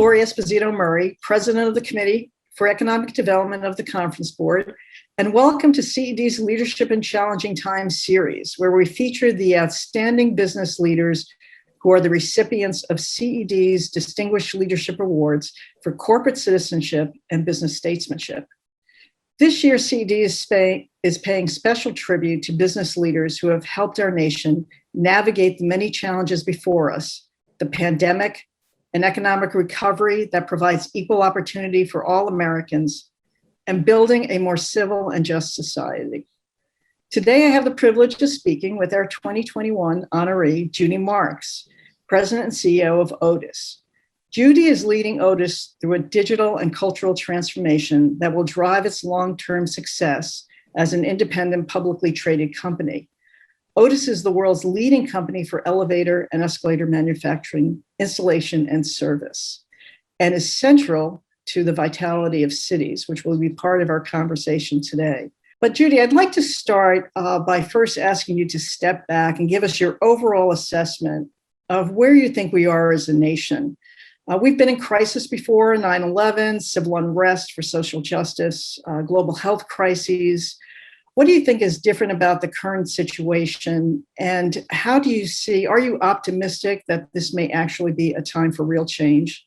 Lori Esposito Murray, President of the Committee for Economic Development of the Conference Board, and welcome to CED's Leadership in Challenging Times series, where we feature the outstanding business leaders who are the recipients of CED's Distinguished Leadership Awards for corporate citizenship and business statesmanship. This year, CED is paying special tribute to business leaders who have helped our nation navigate the many challenges before us, the pandemic, an economic recovery that provides equal opportunity for all Americans, and building a more civil and just society. Today, I have the privilege of speaking with our 2021 honoree, Judy Marks, President and CEO of Otis. Judy is leading Otis through a digital and cultural transformation that will drive its long-term success as an independent, publicly traded company. Otis is the world's leading company for elevator and escalator manufacturing, installation, and service, and is central to the vitality of cities, which will be part of our conversation today. But Judy, I'd like to start by first asking you to step back and give us your overall assessment of where you think we are as a nation. We've been in crisis before, 9/11, civil unrest for social justice, global health crises. What do you think is different about the current situation? And how do you see, are you optimistic that this may actually be a time for real change?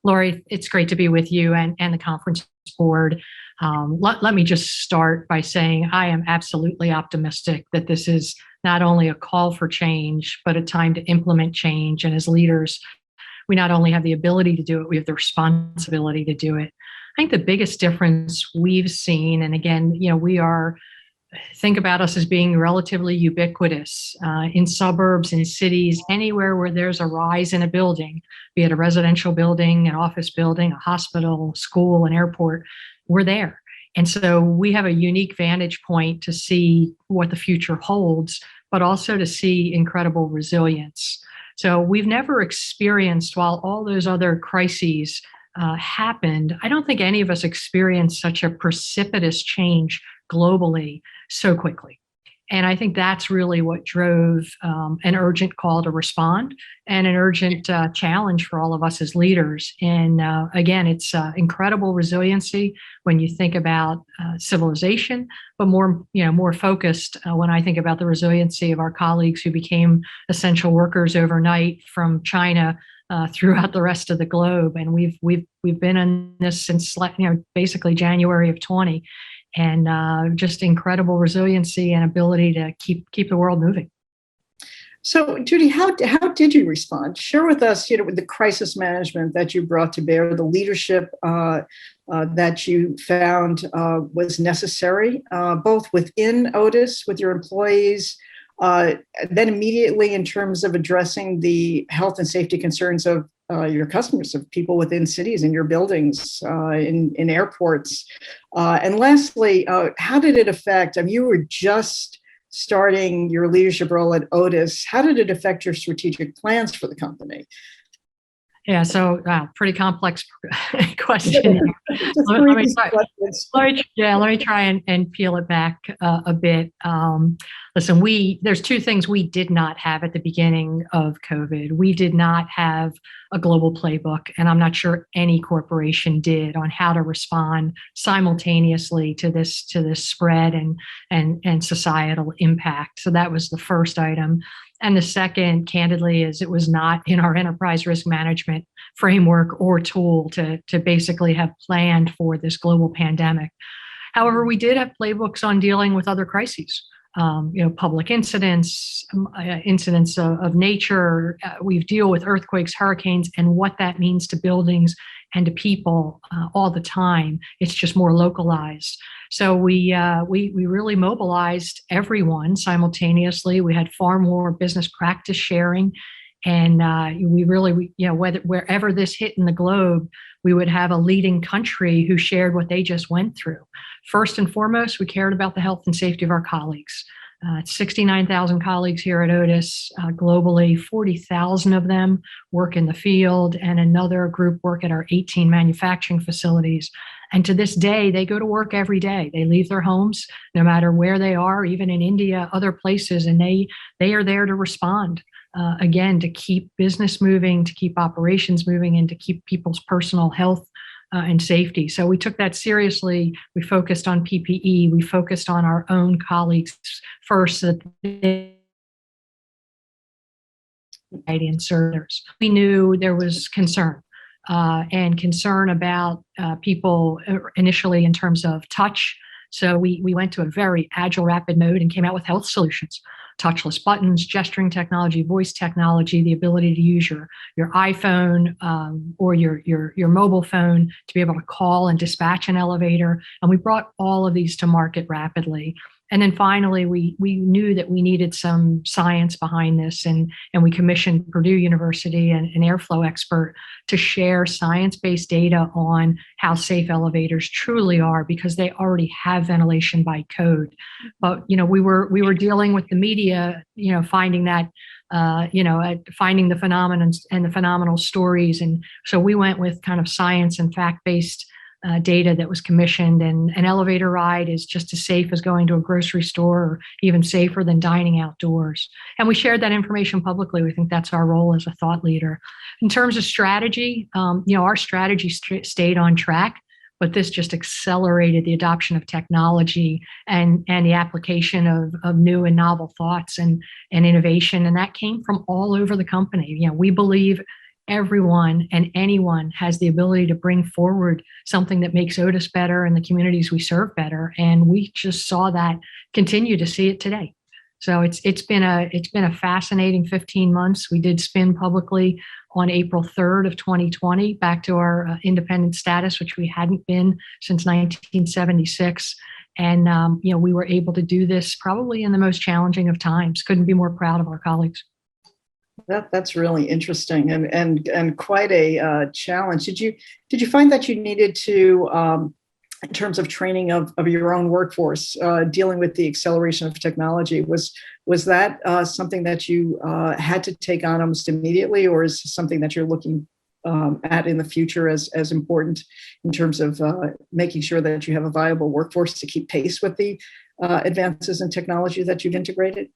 Lori, it's great to be with you and the conference board. Let me just start by saying I am absolutely optimistic that this is not only a call for change, but a time to implement change. And as leaders, we not only have the ability to do it, we have the responsibility to do it. I think the biggest difference we've seen, and again, think about us as being relatively ubiquitous in suburbs, in cities, anywhere where there's a rise in a building, be it a residential building, an office building, a hospital, school, an airport, we're there. And so we have a unique vantage point to see what the future holds, but also to see incredible resilience. So we've never experienced, while all those other crises happened, I don't think any of us experienced such a precipitous change globally so quickly. And I think that's really what drove an urgent call to respond and an urgent challenge for all of us as leaders. And again, it's incredible resiliency when you think about civilization, but more focused when I think about the resiliency of our colleagues who became essential workers overnight from China throughout the rest of the globe. And we've been in this since basically January of 20. And just incredible resiliency and ability to keep the world moving. So, Judy, how did you respond? Share with us, with the crisis management that you brought to bear, the leadership that you found was necessary, both within Otis with your employees, then immediately in terms of addressing the health and safety concerns of your customers, of people within cities, in your buildings, in airports. And lastly, how did it affect, you were just starting your leadership role at Otis. How did it affect your strategic plans for the company? Yeah, so pretty complex question. let me try and peel it back a bit. Listen, there's two things we did not have at the beginning of COVID. We did not have a global playbook, and I'm not sure any corporation did, on how to respond simultaneously to this spread and societal impact. So that was the first item. And the second, candidly, is it was not in our enterprise risk management framework or tool to basically have planned for this global pandemic. However, we did have playbooks on dealing with other crises, public incidents of nature. We deal with earthquakes, hurricanes, and what that means to buildings and to people all the time. It's just more localized. So we really mobilized everyone simultaneously. We had far more business practice sharing, and wherever this hit in the globe, we would have a leading country who shared what they just went through. First and foremost, we cared about the health and safety of our colleagues. 69,000 colleagues here at Otis globally. 40,000 of them work in the field, and another group work at our 18 manufacturing facilities. And to this day, they go to work every day. They leave their homes, no matter where they are, even in India, other places, and they are there to respond again, to keep business moving, to keep operations moving, and to keep people's personal health and safety. So we took that seriously. We focused on PPE. We focused on our own colleagues first, so that they and servers. We knew there was concern and concern about people initially in terms of touch. So we went to a very agile, rapid mode and came out with health solutions. Touchless buttons, gesturing technology, voice technology, the ability to use your iPhone or your mobile phone to be able to call and dispatch an elevator. And we brought all of these to market rapidly. And then finally, we knew that we needed some science behind this, and we commissioned Purdue University and an airflow expert to share science-based data on how safe elevators truly are, because they already have ventilation by code. But we were dealing with the media, finding that finding the phenomenon and the phenomenal stories, and so we went with kind of science and fact-based data that was commissioned. And an elevator ride is just as safe as going to a grocery store, or even safer than dining outdoors. And we shared that information publicly. We think that's our role as a thought leader. In terms of strategy, our strategy stayed on track, but this just accelerated the adoption of technology and the application of new and novel thoughts and innovation. And that came from all over the company. We believe everyone and anyone has the ability to bring forward something that makes Otis better and the communities we serve better. And we just saw that, continue to see it today. So it's been a fascinating 15 months. We did spin publicly on April 3rd of 2020, back to our independent status, which we hadn't been since 1976. And we were able to do this probably in the most challenging of times. Couldn't be more proud of our colleagues. That's really interesting and quite a challenge. Did you find that you needed to, in terms of training of your own workforce, dealing with the acceleration of technology, was that something that you had to take on almost immediately, or is something that you're looking at in the future as important in terms of making sure that you have a viable workforce to keep pace with the advances in technology that you've integrated?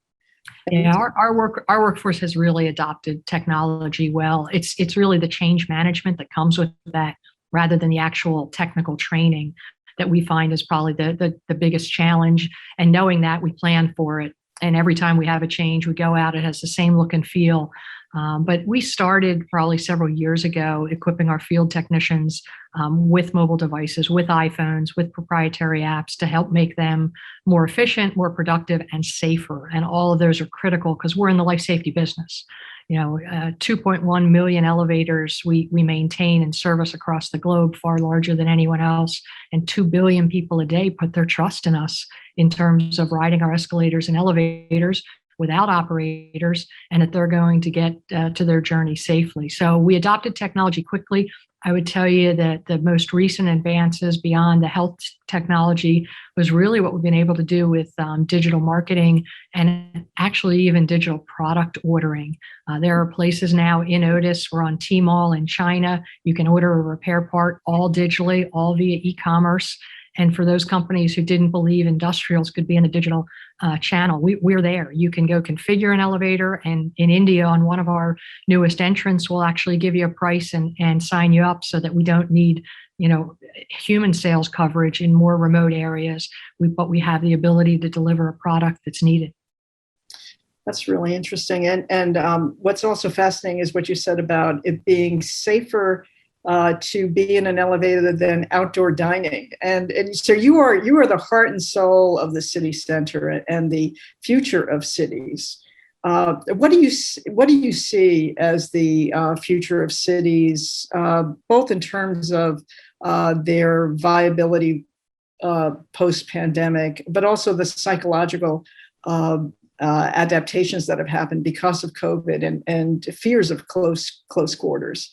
Yeah, our workforce has really adopted technology well. It's really the change management that comes with that, rather than the actual technical training, that we find is probably the biggest challenge. And knowing that, we plan for it. And every time we have a change, we go out, it has the same look and feel. But we started probably several years ago equipping our field technicians with mobile devices, with iPhones, with proprietary apps to help make them more efficient, more productive, and safer. And all of those are critical because we're in the life safety business. 2.1 million elevators we maintain and service across the globe, far larger than anyone else. And 2 billion people a day put their trust in us in terms of riding our escalators and elevators without operators, and that they're going to get to their journey safely. So we adopted technology quickly. I would tell you that the most recent advances beyond the health technology was really what we've been able to do with digital marketing and actually even digital product ordering. There are places now in Otis, we're on Tmall in China. You can order a repair part all digitally, all via e-commerce. And for those companies who didn't believe industrials could be in the digital channel, we're there. You can go configure an elevator, and in India, on one of our newest entrants, we'll actually give you a price and sign you up so that we don't need human sales coverage in more remote areas, but we have the ability to deliver a product that's needed. That's really interesting. And what's also fascinating is what you said about it being safer to be in an elevator than outdoor dining. And so you are the heart and soul of the city center and the future of cities. What do you see as the future of cities, both in terms of their viability post-pandemic, but also the psychological adaptations that have happened because of COVID and fears of close quarters?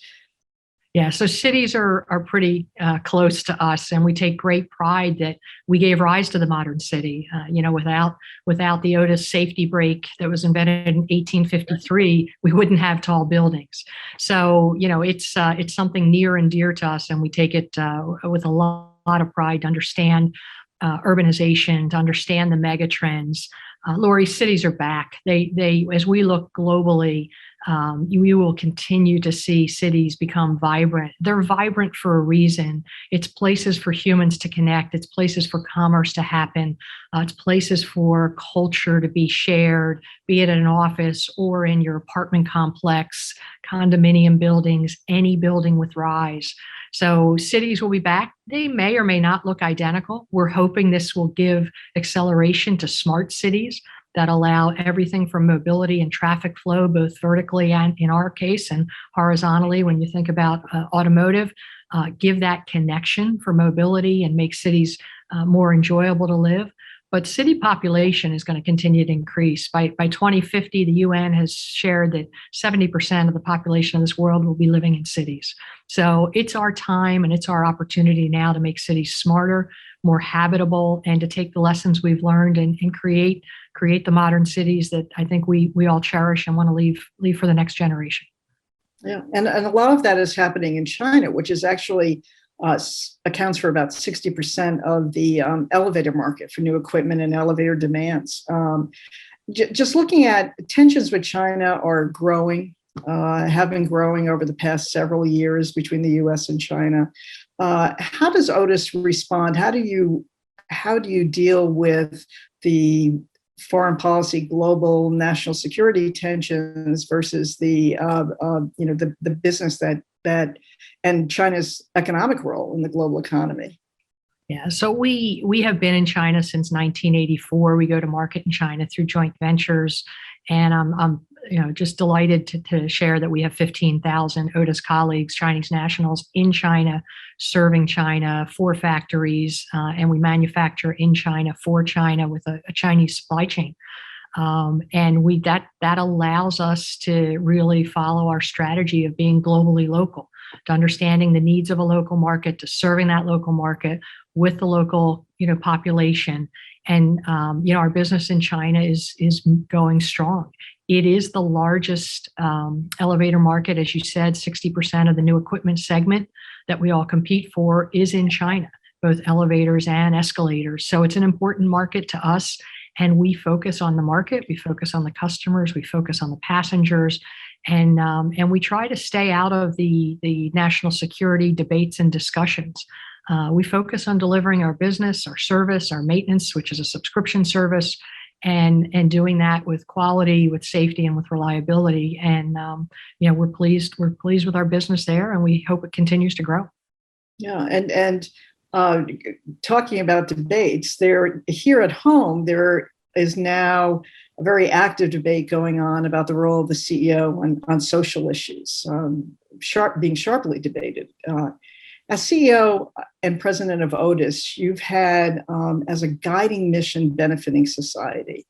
Yeah, so cities are pretty close to us, and we take great pride that we gave rise to the modern city. Without the Otis safety brake that was invented in 1853, we wouldn't have tall buildings. So it's something near and dear to us, and we take it with a lot of pride to understand urbanization, to understand the mega trends. Lori, cities are back. They, as we look globally, you will continue to see cities become vibrant. They're vibrant for a reason. It's places for humans to connect. It's places for commerce to happen. It's places for culture to be shared, be it in an office or in your apartment complex, condominium buildings, any building with rise. So cities will be back. They may or may not look identical. We're hoping this will give acceleration to smart cities that allow everything from mobility and traffic flow, both vertically and in our case, and horizontally. When you think about automotive, give that connection for mobility and make cities more enjoyable to live. But city population is going to continue to increase. By 2050, the UN has shared that 70% of the population of this world will be living in cities. So it's our time and it's our opportunity now to make cities smarter, more habitable, and to take the lessons we've learned and create the modern cities that I think we all cherish and want to leave for the next generation. Yeah, and a lot of that is happening in China, which is actually accounts for about 60% of the elevator market for new equipment and elevator demands. Just looking at tensions with China are growing, have been growing over the past several years between the U.S. and China. How does Otis respond? How do you deal with the foreign policy, global national security tensions versus the business that and China's economic role in the global economy? Yeah, so we have been in China since 1984. We go to market in China through joint ventures, and I'm just delighted to share that we have 15,000 Otis colleagues, Chinese nationals in China, serving China, 4 factories, and we manufacture in China for China with a Chinese supply chain. And that allows us to really follow our strategy of being globally local, to understanding the needs of a local market, to serving that local market with the local population. And our business in China is going strong. It is the largest elevator market, as you said. 60% of the new equipment segment that we all compete for is in China, both elevators and escalators. So it's an important market to us. And we focus on the market, we focus on the customers, we focus on the passengers, and we try to stay out of the national security debates and discussions. We focus on delivering our business, our service, our maintenance, which is a subscription service, and doing that with quality, with safety, and with reliability. And we're pleased with our business there, and we hope it continues to grow. Yeah, and talking about debates, here at home, there is now a very active debate going on about the role of the CEO on social issues, being sharply debated. As CEO and president of Otis, you've had as a guiding mission benefiting society.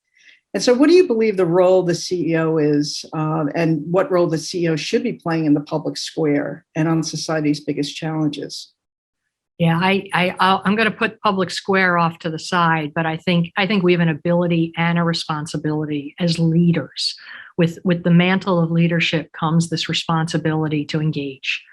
And so what do you believe the role the CEO is, and what role the CEO should be playing in the public square and on society's biggest challenges? Yeah, I'm going to put public square off to the side, but I think we have an ability and a responsibility as leaders. With the mantle of leadership comes this responsibility to engage.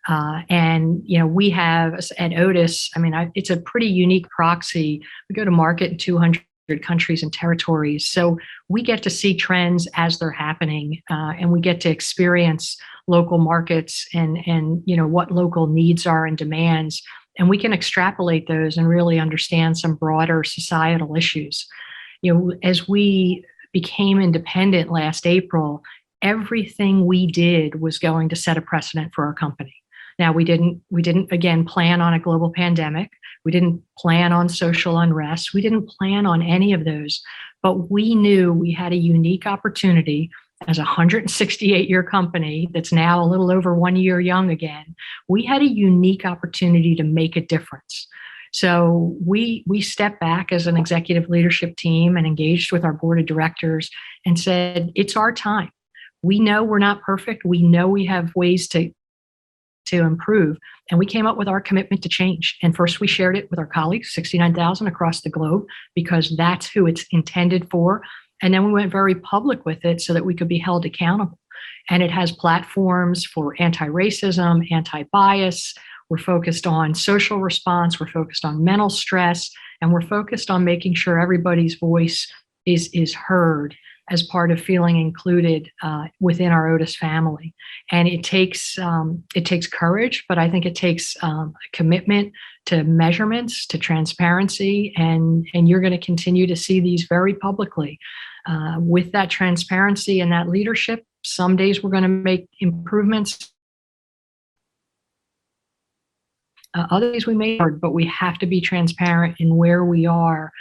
And we have at Otis, it's a pretty unique proxy. We go to market in 200 countries and territories, so we get to see trends as they're happening, and we get to experience local markets and what local needs are and demands. And we can extrapolate those and really understand some broader societal issues. As we became independent last April, everything we did was going to set a precedent for our company. Now, we didn't again plan on a global pandemic. We didn't plan on social unrest. We didn't plan on any of those, but we knew we had a unique opportunity as a 168-year company that's now a little over 1 year young again. We had a unique opportunity to make a difference. So we stepped back as an executive leadership team and engaged with our board of directors and said, it's our time. We know we're not perfect. We know we have ways to improve. And we came up with our commitment to change. And first we shared it with our colleagues, 69,000 across the globe, because that's who it's intended for. And then we went very public with it so that we could be held accountable. And it has platforms for anti-racism, anti-bias. We're focused on social response. We're focused on mental stress. And we're focused on making sure everybody's voice is heard as part of feeling included within our Otis family. And it takes courage, but I think it takes commitment to measurements, to transparency, and you're going to continue to see these very publicly. With that transparency and that leadership, some days we're going to make improvements. Other days we may, but we have to be transparent in where we are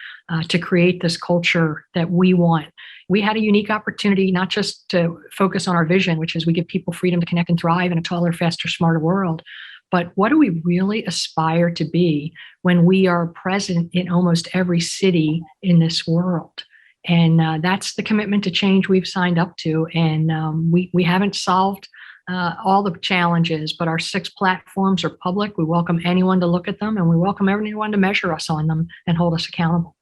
to create this culture that we want. We had a unique opportunity not just to focus on our vision, which is we give people freedom to connect and thrive in a taller, faster, smarter world, but what do we really aspire to be when we are present in almost every city in this world? And that's the commitment to change we've signed up to. And we haven't solved all the challenges, but our 6 platforms are public. We welcome anyone to look at them, and we welcome everyone to measure us on them and hold us accountable.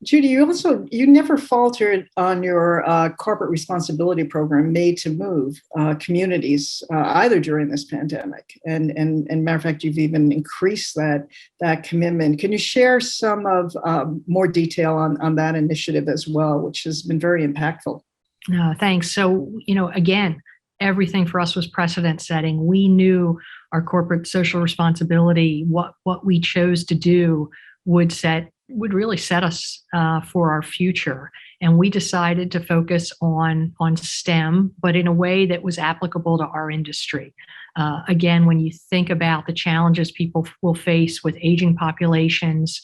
Judy, you never faltered on your corporate responsibility program, Made to Move communities, either during this pandemic. And matter of fact, you've even increased that commitment. Can you share some of more detail on that initiative as well, which has been very impactful? Thanks. So, again, everything for us was precedent setting. We knew our corporate social responsibility, what we chose to do would really set us for our future. And we decided to focus on STEM, but in a way that was applicable to our industry. Again, when you think about the challenges people will face with aging populations,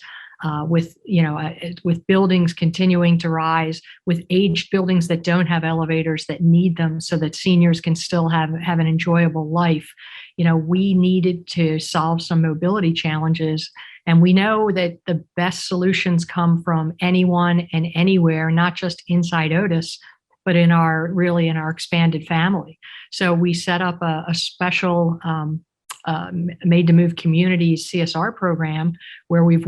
with buildings continuing to rise, with aged buildings that don't have elevators that need them so that seniors can still have an enjoyable life. We needed to solve some mobility challenges. And we know that the best solutions come from anyone and anywhere, not just inside Otis, but in our expanded family. So we set up a special Made to Move Communities CSR program where we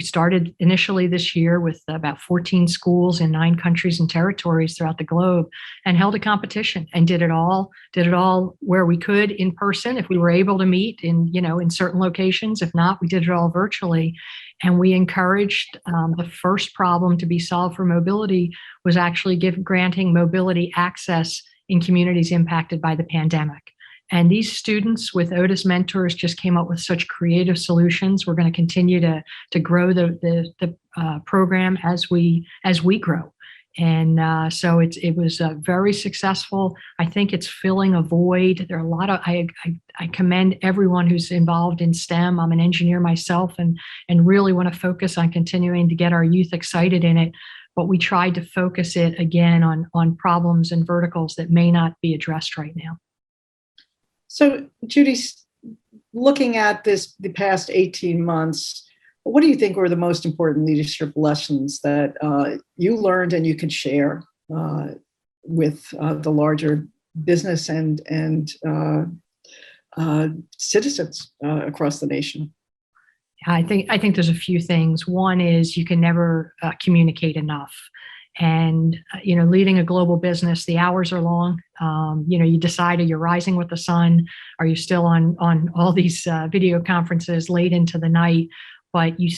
started initially this year with about 14 schools in 9 countries and territories throughout the globe, and held a competition and did it all where we could in person if we were able to meet in certain locations. If not, we did it all virtually. And we encouraged the first problem to be solved for mobility was actually granting mobility access in communities impacted by the pandemic. And these students with Otis mentors just came up with such creative solutions. We're going to continue to grow the program as we grow. And so it was very successful. I think it's filling a void. There are a lot of, I commend everyone who's involved in STEM. I'm an engineer myself and really want to focus on continuing to get our youth excited in it. But we tried to focus it again on problems and verticals that may not be addressed right now. So, Judy, looking at the past 18 months, what do you think were the most important leadership lessons that you learned and you could share with the larger business and citizens across the nation? I think there's a few things. One is you can never communicate enough. And, leading a global business, the hours are long. You decide, are you rising with the sun? Are you still on all these video conferences late into the night? But you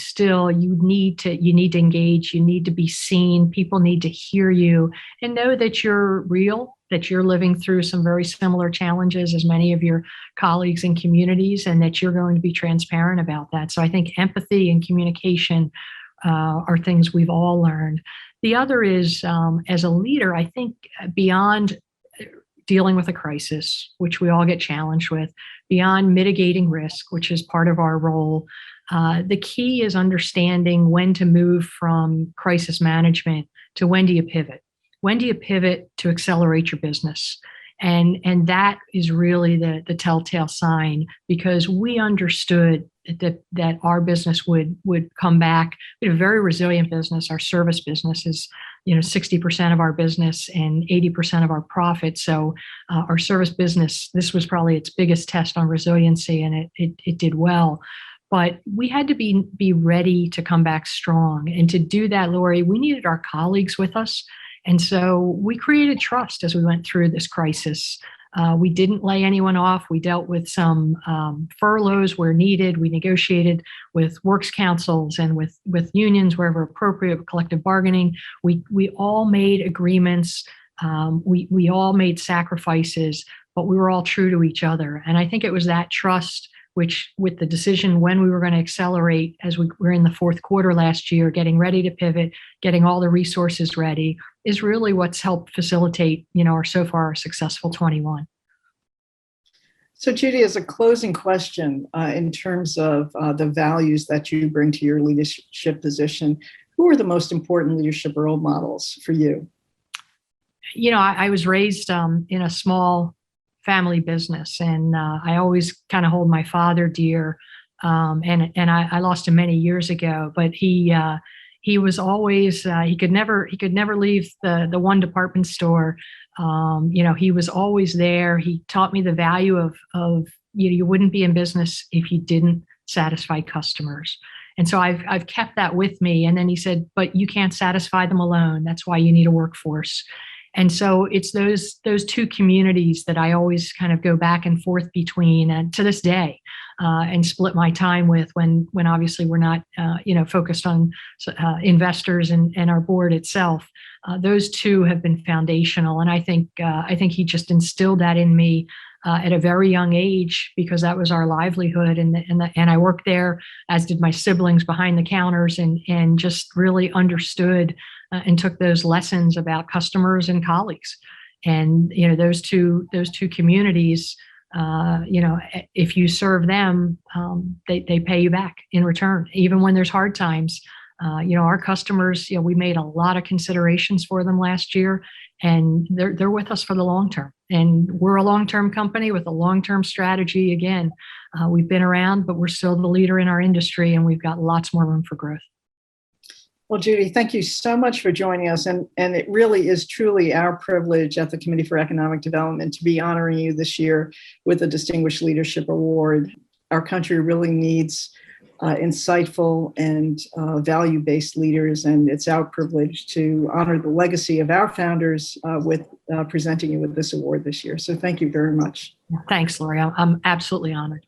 need to engage. You need to be seen. People need to hear you and know that you're real, that you're living through some very similar challenges as many of your colleagues and communities, and that you're going to be transparent about that. So I think empathy and communication are things we've all learned. The other is, as a leader, I think beyond dealing with a crisis, which we all get challenged with, beyond mitigating risk, which is part of our role, the key is understanding when to move from crisis management to when do you pivot? When do you pivot to accelerate your business? And that is really the telltale sign, because we understood that our business would come back. We have a very resilient business. Our service business is 60% of our business and 80% of our profit. So our service business, this was probably its biggest test on resiliency, and it did well. But we had to be ready to come back strong. And to do that, Lori, we needed our colleagues with us. And so we created trust as we went through this crisis. We didn't lay anyone off. We dealt with some furloughs where needed. We negotiated with works councils and with unions wherever appropriate, with collective bargaining. We all made agreements. We all made sacrifices, but we were all true to each other. And I think it was that trust, which with the decision when we were going to accelerate as we were in the fourth quarter last year, getting ready to pivot, getting all the resources ready, is really what's helped facilitate, so far our successful 21. So Judy, as a closing question, in terms of the values that you bring to your leadership position, who are the most important leadership role models for you? I was raised in a small family business, and I always kind of hold my father dear. And I lost him many years ago, but he was always he could never leave the one department store. He was always there. He taught me the value of you wouldn't be in business if you didn't satisfy customers. And so I've kept that with me. And then he said, but you can't satisfy them alone. That's why you need a workforce. And so it's those two communities that I always kind of go back and forth between, and to this day, and split my time with when obviously we're not, focused on investors and our board itself. Those two have been foundational, and I think he just instilled that in me at a very young age, because that was our livelihood, and I worked there, as did my siblings behind the counters, and just really understood and took those lessons about customers and colleagues. And those two communities, if you serve them, they pay you back in return, even when there's hard times. Our customers, we made a lot of considerations for them last year, and they're with us for the long term. And we're a long-term company with a long-term strategy. Again, we've been around, but we're still the leader in our industry, and we've got lots more room for growth. Well, Judy, thank you so much for joining us. And it really is truly our privilege at the Committee for Economic Development to be honoring you this year with the Distinguished Leadership Award. Our country really needs insightful and value-based leaders, and it's our privilege to honor the legacy of our founders with presenting you with this award this year. So thank you very much. Thanks, Lori. I'm absolutely honored.